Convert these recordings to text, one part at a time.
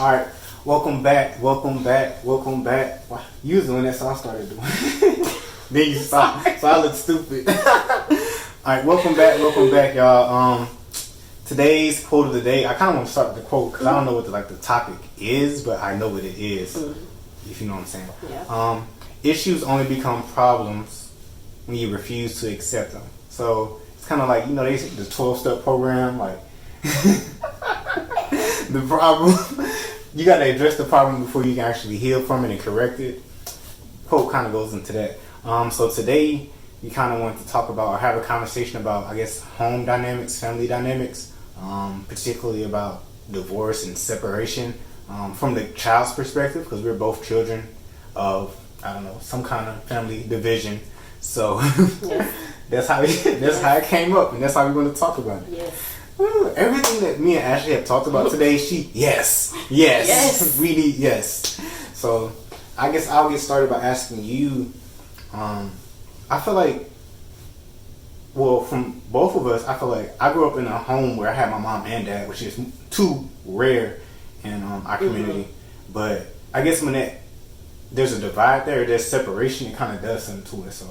All right, welcome back. Wow, you was doing that, so I started doing it. Then you stopped, so I look stupid. All right, welcome back, y'all. Today's quote of the day. I kind of want to start with the quote because I don't know what the topic is, but I know what it is. If you know what I'm saying. Yeah. Issues only become problems when you refuse to accept them. So it's kind of like, they say the 12-step program, like the problem. You got to address the problem before you can actually heal from it and correct it. Quote kind of goes into that. So today we kind of want to talk about or have a conversation about, I guess, home dynamics, family dynamics, particularly about divorce and separation from the child's perspective, because we're both children of, some kind of family division. So Yes. that's how it came up, and that's how we're going to talk about it. Yes. Everything that me and Ashley have talked about today, yes, we need yes. So I guess I'll get started by asking you. I feel like, from both of us, I feel like I grew up in a home where I had my mom and dad, which is too rare in our community. But I guess when there's a divide there's separation, it kind of does something to it. So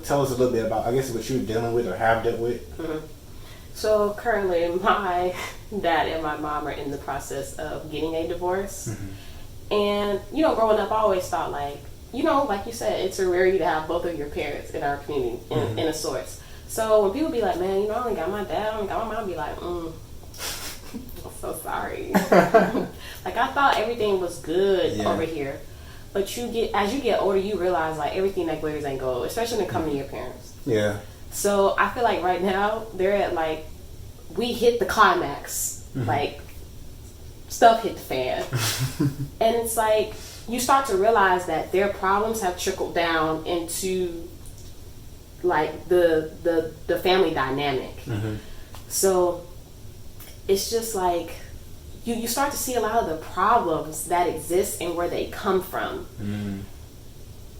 tell us a little bit about, I guess, what you're dealing with or have dealt with. So currently, my dad and my mom are in the process of getting a divorce. And, growing up, I always thought, like you said, it's a rarity to have both of your parents in our community, in a source. So when people be like, man, I only got my dad, I only got my mom, I'd be like, I'm so sorry. Like, I thought everything was good over here. But as you get older, you realize, like, everything that glitters ain't gold, especially when it comes to your parents. Yeah. So I feel like right now they're at, like, we hit the climax. Like, stuff hit the fan. And it's like you start to realize that their problems have trickled down into, like, the family dynamic. So it's just like you start to see a lot of the problems that exist and where they come from.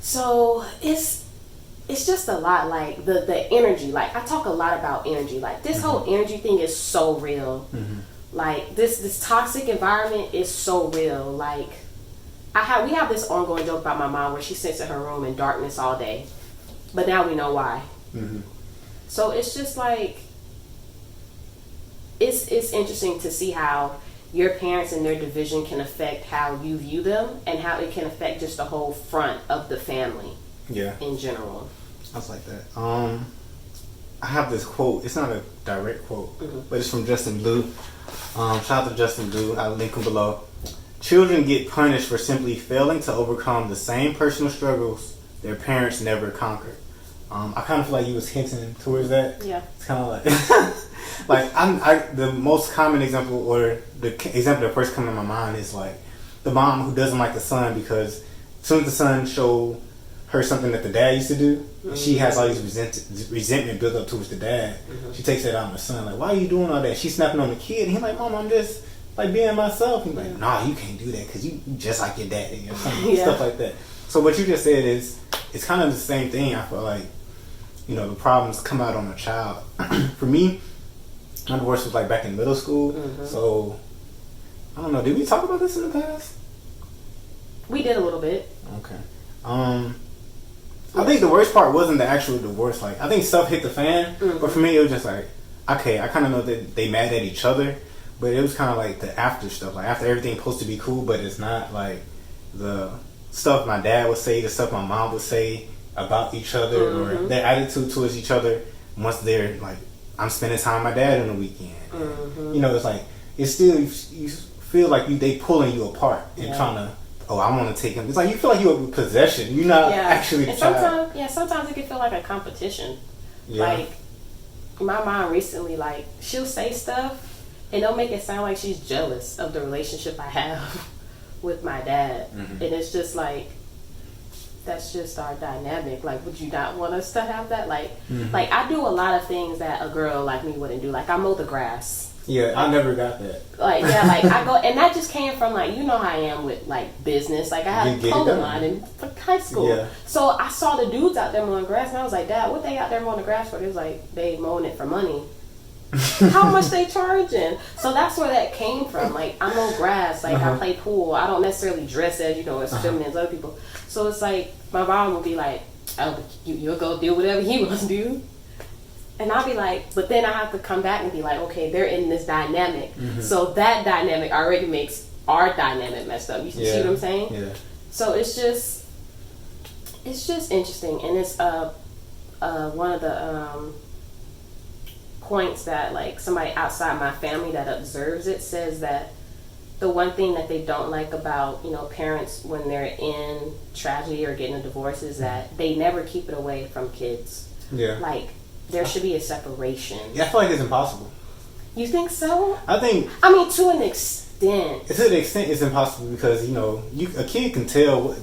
So it's just a lot, like the energy. Like, I talk a lot about energy. Like, this whole energy thing is so real. Like, this toxic environment is so real. Like, we have this ongoing joke about my mom where she sits in her room in darkness all day, but now we know why. So it's just like it's interesting to see how your parents and their division can affect how you view them and how it can affect just the whole front of the family. In general. I was like that. I have this quote. It's not a direct quote, but it's from Justin Blue. Shout out to Justin Blue. I'll link him below. Children get punished for simply failing to overcome the same personal struggles their parents never conquered. I kind of feel like you was hinting towards that. Yeah. It's kind of like, the most common example, or the example that first comes to my mind, is like the mom who doesn't like the son because as soon as the son showed her something that the dad used to do, she has all these resentment built up towards the dad. She takes that out on the son, like, why are you doing all that? She's snapping on the kid, and he's like, Mom, I'm just like being myself. He's like, nah, you can't do that because you just like your daddy or something, stuff like that. So what you just said is, it's kind of the same thing. I feel like, the problems come out on a child. For me, my divorce was like back in middle school. So I don't know, did we talk about this in the past? We did a little bit. Okay. I think the worst part wasn't the actual divorce. Like, I think stuff hit the fan, but for me it was just like, okay, I kind of know that they mad at each other, but it was kind of like the after stuff. Like, after everything's supposed to be cool, but it's not, like the stuff my dad would say, the stuff my mom would say about each other, or their attitude towards each other once they're like, I'm spending time with my dad on the weekend. It's like, it's still, you feel like they pulling you apart and trying to, I want to take him. It's like you feel like you're a possession. You're not actually the child. Sometimes it can feel like a competition. Like, my mom recently, like, she'll say stuff and it'll make it sound like she's jealous of the relationship I have with my dad. And it's just like, that's just our dynamic. Like, would you not want us to have that? Like, like, I do a lot of things that a girl like me wouldn't do. Like, I mow the grass. Yeah, I never got that. Like, like, I go, and that just came from, like, how I am with, like, business. Like, I had a clothing line in high school. So I saw the dudes out there mowing grass, and I was like, Dad, what they out there mowing the grass for? They was like, they mowing it for money. How much they charging? So that's where that came from. Like, I mow grass, like I play pool. I don't necessarily dress as as feminine as other people. So it's like my mom will be like, "Oh, you'll go do whatever he wants to do," and I'll be like, but then I have to come back and be like, okay, they're in this dynamic, so that dynamic already makes our dynamic messed up. You see what I'm saying? Yeah. So it's just interesting, and it's one of the points that like somebody outside my family that observes it says that the one thing that they don't like about parents when they're in tragedy or getting a divorce is that they never keep it away from kids. Yeah. Like there should be a separation. Yeah, I feel like it's impossible. You think so? I mean, to an extent. To an extent, it's impossible because a kid can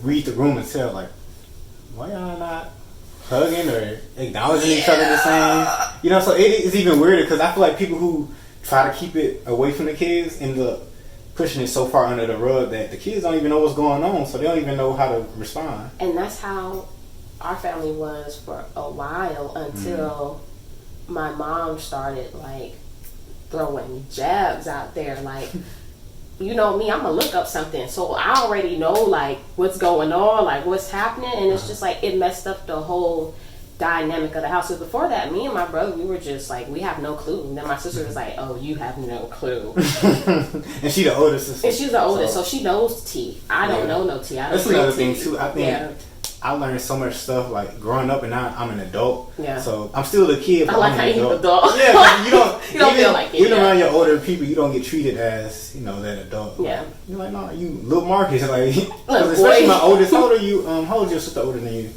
read the room and tell like, why y'all not hugging or acknowledging each other the same? So it's even weirder because I feel like people who try to keep it away from the kids end up pushing it so far under the rug that the kids don't even know what's going on, so they don't even know how to respond. And that's how our family was for a while until my mom started like throwing jabs out there. Like, you know me, I'm gonna look up something, so I already know like what's going on, like what's happening, and it's just like it messed up the whole dynamic of the house. So before that, me and my brother, we were just like, we have no clue. And then my sister was like, oh, you have no clue. And she the oldest sister. And she's the oldest, so she knows tea. I don't know no tea. I don't. That's another thing too. I think I learned so much stuff like growing up, and now I'm an adult. Yeah. So I'm still a kid. But I like I'm how an you adult. Yeah, but you don't feel like it. Even around your older people, you don't get treated as that adult. Yeah. You're like, no, you little Marcus. Like, especially my oldest. How old are you? How old is your sister older than you?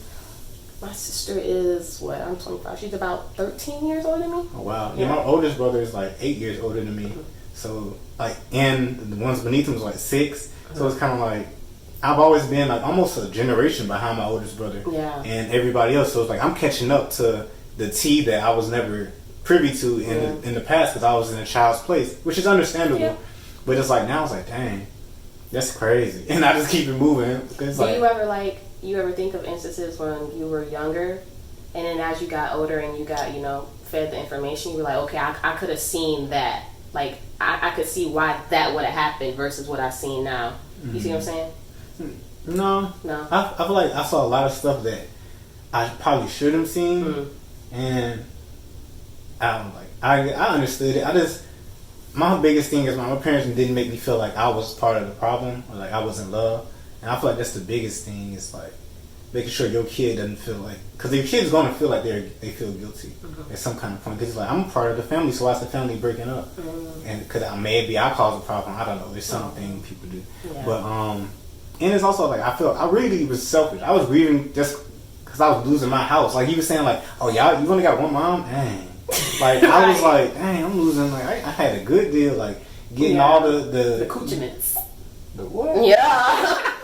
My sister is I'm 25. She's about 13 years older than me. Oh wow! Yeah, my oldest brother is like 8 years older than me. So like, and the ones beneath him was like 6. So it's kind of like I've always been like almost a generation behind my oldest brother. Yeah. And everybody else. So it's like I'm catching up to the tea that I was never privy to in the past because I was in a child's place, which is understandable. Yeah. But it's like now it's like, dang, that's crazy, and I just keep it moving. You ever think of instances when you were younger, and then as you got older and you got, fed the information, you were like, okay, I could have seen that. Like, I could see why that would have happened versus what I've seen now. You see what I'm saying? No. I feel like I saw a lot of stuff that I probably should have seen, and I understood it. My biggest thing is my parents didn't make me feel like I was part of the problem or like I was in love. And I feel like that's the biggest thing is like making sure your kid doesn't feel like, because your kid's going to feel like they feel guilty at some kind of point. Because it's like, I'm a part of the family, so why's the family breaking up? And because maybe I caused a problem. I don't know. There's something people do. Yeah. But and it's also like I really was selfish. I was grieving just because I was losing my house. Like you were saying, like, oh y'all, you only got one mom? Dang. Like I was like, dang, I'm losing. Like I had a good deal. Like getting all the accoutrements. The what? Yeah.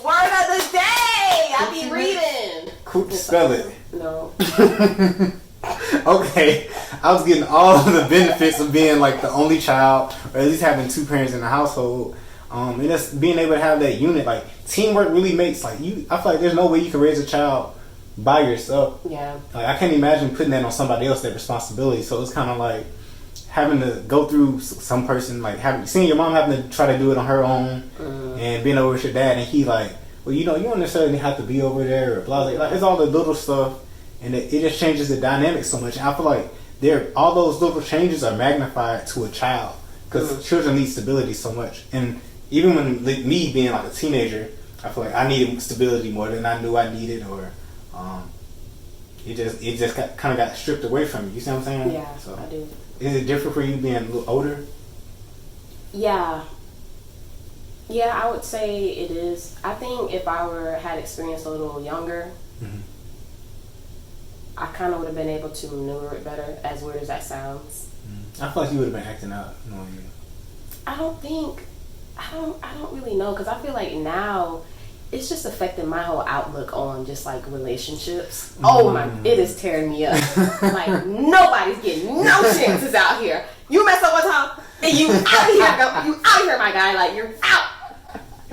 Word of the day! I be reading. Could spell it? No. Okay, I was getting all the benefits of being like the only child, or at least having 2 parents in the household. And just being able to have that unit, like teamwork, really makes like you. I feel like there's no way you can raise a child by yourself. Yeah. Like I can't imagine putting that on somebody else, that responsibility. So it's kind of like having to go through some person, like seeing your mom having to try to do it on her own, and being over with your dad, and he like, well, you don't necessarily have to be over there, or blah blah. Like it's all the little stuff, and it just changes the dynamic so much. And I feel like all those little changes are magnified to a child because children need stability so much. And even when me being like a teenager, I feel like I needed stability more than I knew I needed, or it just kind of got stripped away from me. You see what I'm saying? Yeah, so, I do. Is it different for you being a little older? Yeah, I would say it is. I think if I had experienced a little younger, I kind of would have been able to maneuver it better, as weird as that sounds. I feel like you would have been acting out knowing you. I don't really know, because I feel like now it's just affecting my whole outlook on just like relationships. Oh my, it is tearing me up. Like nobody's getting no chances out here. You mess up one time and you out here, you out here, my guy. Like you're out.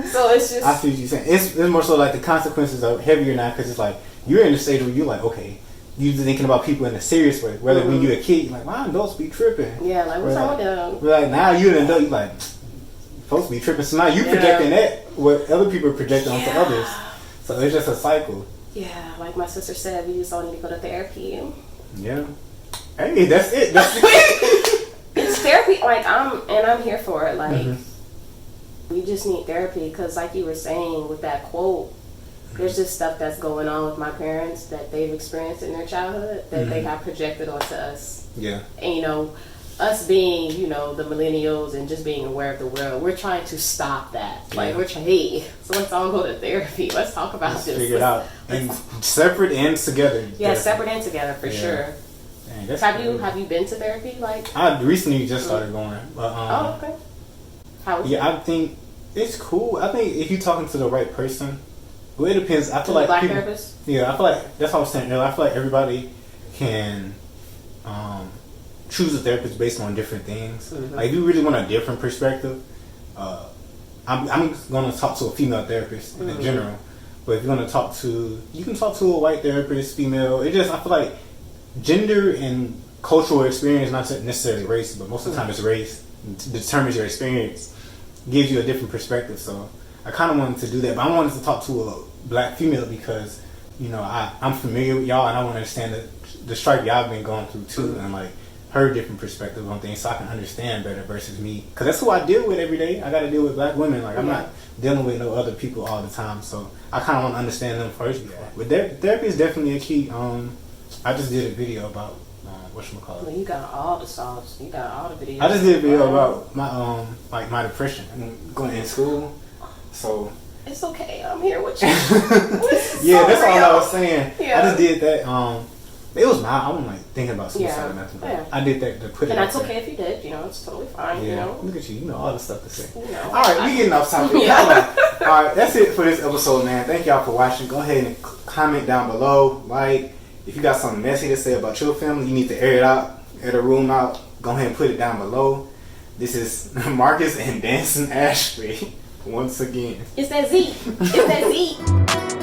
So it's just. I see what you're saying. It's more so like the consequences are heavier now because it's like you're in the stage where you're like, okay, you thinking about people in a serious way. Whether when you're a kid, you're like, why adults be tripping? Yeah, like, what's wrong with them? We're like, now you're an adult, you're like, supposed to be tripping. So now you projecting that what other people are projecting onto others. So it's just a cycle. Yeah, like my sister said, we just all need to go to therapy. Yeah. Hey, that's it. That's it. It's therapy. Like, I'm here for it. Like, we just need therapy because, like you were saying with that quote, there's just stuff that's going on with my parents that they've experienced in their childhood that they have projected onto us. Yeah. And, you know, us being, you know, the millennials and just being aware of the world, we're trying to stop that. Like, we're trying, hey, so let's all go to therapy. Let's talk about this. Figure it out. And separate and together. Yeah, separate and together for sure. Dang, that's have crazy. you been to therapy? Like, I recently just started going. But, oh, okay. How was it? I think it's cool. I think if you're talking to the right person, well, it depends. I feel To like black people, therapist? Yeah, I feel like that's what I was saying earlier. I feel like everybody can choose a therapist based on different things. Like, if you really want a different perspective, I'm going to talk to a female therapist in general. But if you're going to talk to, you can talk to a white therapist, female. It just, I feel like gender and cultural experience, not necessarily race, but most of the time it's race, determines your experience, gives you a different perspective. So I kind of wanted to do that, but I wanted to talk to a black female because, you know, I'm familiar with y'all and I want to understand the strife y'all been going through too, and like her different perspective on things so I can understand better versus me. Because that's who I deal with every day. I got to deal with black women. Like, I'm not dealing with no other people all the time. So I kind of want to understand them first. But therapy is definitely a key. I just did a video about, whatchamacallit. Well, you got all the songs. You got all the videos. I just did a video about my, like my depression and going in school. So. It's okay. I'm here with you. Yeah, that's all I was saying. Yeah. I just did that. It was mild. I wasn't like thinking about suicide or nothing. But I did that to put it and out that's okay if you did. You know, it's totally fine. Yeah. You know, Look at you. You know all the stuff to say. You know, all right, we getting off topic. All right, that's it for this episode, man. Thank y'all for watching. Go ahead and comment down below. Like, if you got something messy to say about your family, you need to air it out, air the room out. Go ahead and put it down below. This is Marcus and Dancing Ashley once again. It's that Z. It's that Z.